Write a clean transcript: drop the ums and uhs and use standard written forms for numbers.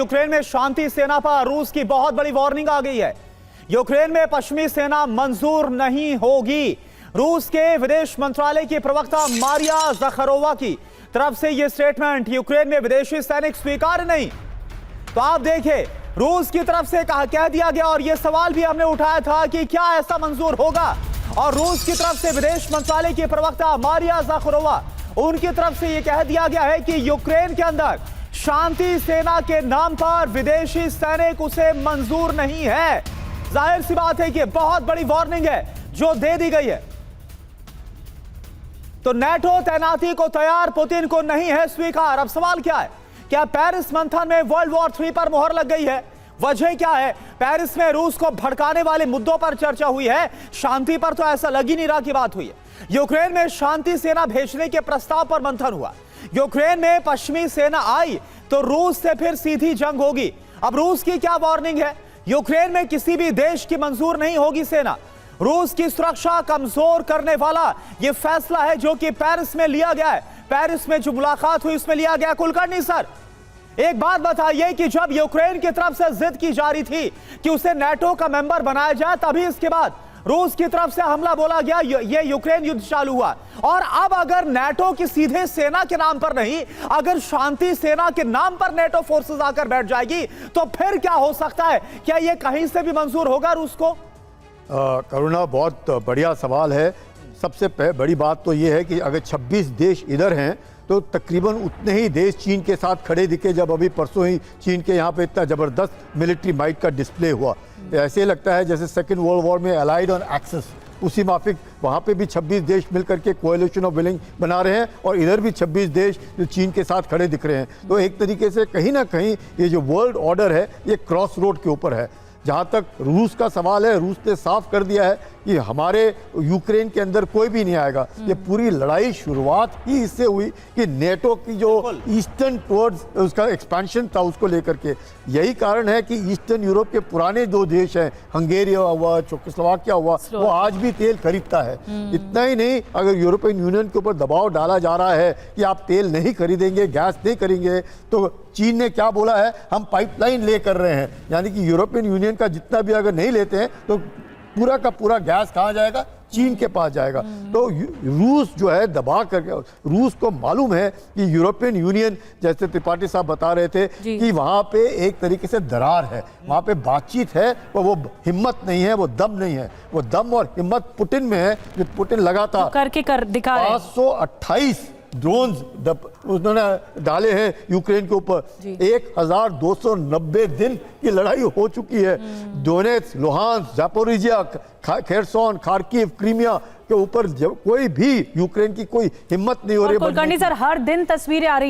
Ukraine में शांति सेना पर रूस की बहुत बड़ी वार्निंग आ गई है। यूक्रेन में पश्चिमी सेना मंजूर नहीं होगी। रूस के विदेश मंत्रालय की प्रवक्ता मारिया ज़खरोवा की तरफ से यह स्टेटमेंट, यूक्रेन में विदेशी सैनिक स्वीकार नहीं। तो आप देखिए, रूस की तरफ से कह दिया गया, और यह सवाल भी हमने उठाया था कि क्या ऐसा मंजूर होगा, और रूस की तरफ से विदेश मंत्रालय की प्रवक्ता मारिया ज़खरोवा, उनकी तरफ से यह कह दिया गया है कि यूक्रेन के अंदर शांति सेना के नाम पर विदेशी सैनिक उसे मंजूर नहीं है। जाहिर सी बात है कि बहुत बड़ी वार्निंग है जो दे दी गई है। तो नेटो तैनाती को तैयार, पुतिन को नहीं है स्वीकार। अब सवाल क्या है, क्या पेरिस मंथन में वर्ल्ड वॉर 3 पर मुहर लग गई है? वजह क्या है? पेरिस में रूस को भड़काने वाले मुद्दों पर चर्चा हुई है, शांति पर तो ऐसा लग ही नहीं रहा कि बात हुई है। यूक्रेन में शांति सेना भेजने के प्रस्ताव पर मंथन हुआ। यूक्रेन में पश्चिमी सेना आई तो रूस से फिर सीधी जंग होगी। अब रूस की क्या वार्निंग है? यूक्रेन में किसी भी देश की मंजूर नहीं होगी सेना। रूस की सुरक्षा कमजोर करने वाला यह फैसला है जो कि पेरिस में लिया गया है। पेरिस में जो मुलाकात हुई उसमें लिया गया। कुलकर्णी सर, एक बात बताइए कि जब यूक्रेन की तरफ से जिद की जा रही थी कि उसे नेटो का मेंबर बनाया जाए, तभी इसके बाद रूस की तरफ से हमला बोला गया, ये यूक्रेन युद्ध चालू हुआ। और अब अगर नेटो की सीधे सेना के नाम पर नहीं, अगर शांति सेना के नाम पर नेटो फोर्सेस आकर बैठ जाएगी, तो फिर क्या हो सकता है? क्या यह कहीं से भी मंजूर होगा रूस को? करुणा, बहुत बढ़िया सवाल है। सबसे बड़ी बात तो ये है कि अगर 26 देश इधर हैं तो तकरीबन उतने ही देश चीन के साथ खड़े दिखे जब अभी परसों ही चीन के यहाँ पे इतना ज़बरदस्त मिलिट्री माइट का डिस्प्ले हुआ। ऐसे लगता है जैसे सेकेंड वर्ल्ड वॉर में अलाइड ऑन एक्सेस, उसी माफिक वहाँ पे भी 26 देश मिलकर के कोएलिशन ऑफ विलिंग बना रहे हैं, और इधर भी 26 देश जो चीन के साथ खड़े दिख रहे हैं। तो एक तरीके से कहीं ना कहीं ये जो वर्ल्ड ऑर्डर है ये क्रॉस रोड के ऊपर है। जहाँ तक रूस का सवाल है, रूस ने साफ कर दिया है कि हमारे यूक्रेन के अंदर कोई भी नहीं आएगा। ये पूरी लड़ाई शुरुआत ही इससे हुई कि नेटो की जो ईस्टर्न टुवर्ड्स उसका एक्सपेंशन था उसको लेकर के। यही कारण है कि ईस्टर्न यूरोप के पुराने जो देश हैं, हंगेरी हुआ, चेकोस्लोवाकिया हुआ, वो आज भी तेल खरीदता है। इतना ही नहीं, अगर यूरोपियन यूनियन के ऊपर दबाव डाला जा रहा है कि आप तेल नहीं खरीदेंगे, गैस नहीं करेंगे, तो चीन ने क्या बोला है, हम पाइपलाइन ले कर रहे हैं। यानी कि यूरोपियन यूनियन का जितना भी अगर नहीं लेते हैं तो पूरा का पूरा गैस कहाँ जाएगा? चीन के पास जाएगा। तो रूस जो है दबा करके, रूस को मालूम है कि यूरोपियन यूनियन, जैसे त्रिपाठी साहब बता रहे थे कि वहाँ पे एक तरीके से दरार है, वहाँ पे बातचीत है, वो हिम्मत नहीं है, वो दम नहीं है। वो दम और हिम्मत पुतिन में है, जो पुतिन लगातार करके दिखा रहे हैं। 528 ड्रोन्स उन्होंने डाले हैं यूक्रेन के ऊपर। 1290 दिन की लड़ाई हो चुकी है। Donetsk, Luhansk, Zaporizhzhia, Kherson, Kharkiv, Crimea के ऊपर कोई भी यूक्रेन की कोई हिम्मत नहीं हो रही है। कुलकर्णी सर, हर दिन तस्वीरें आ रही हैं।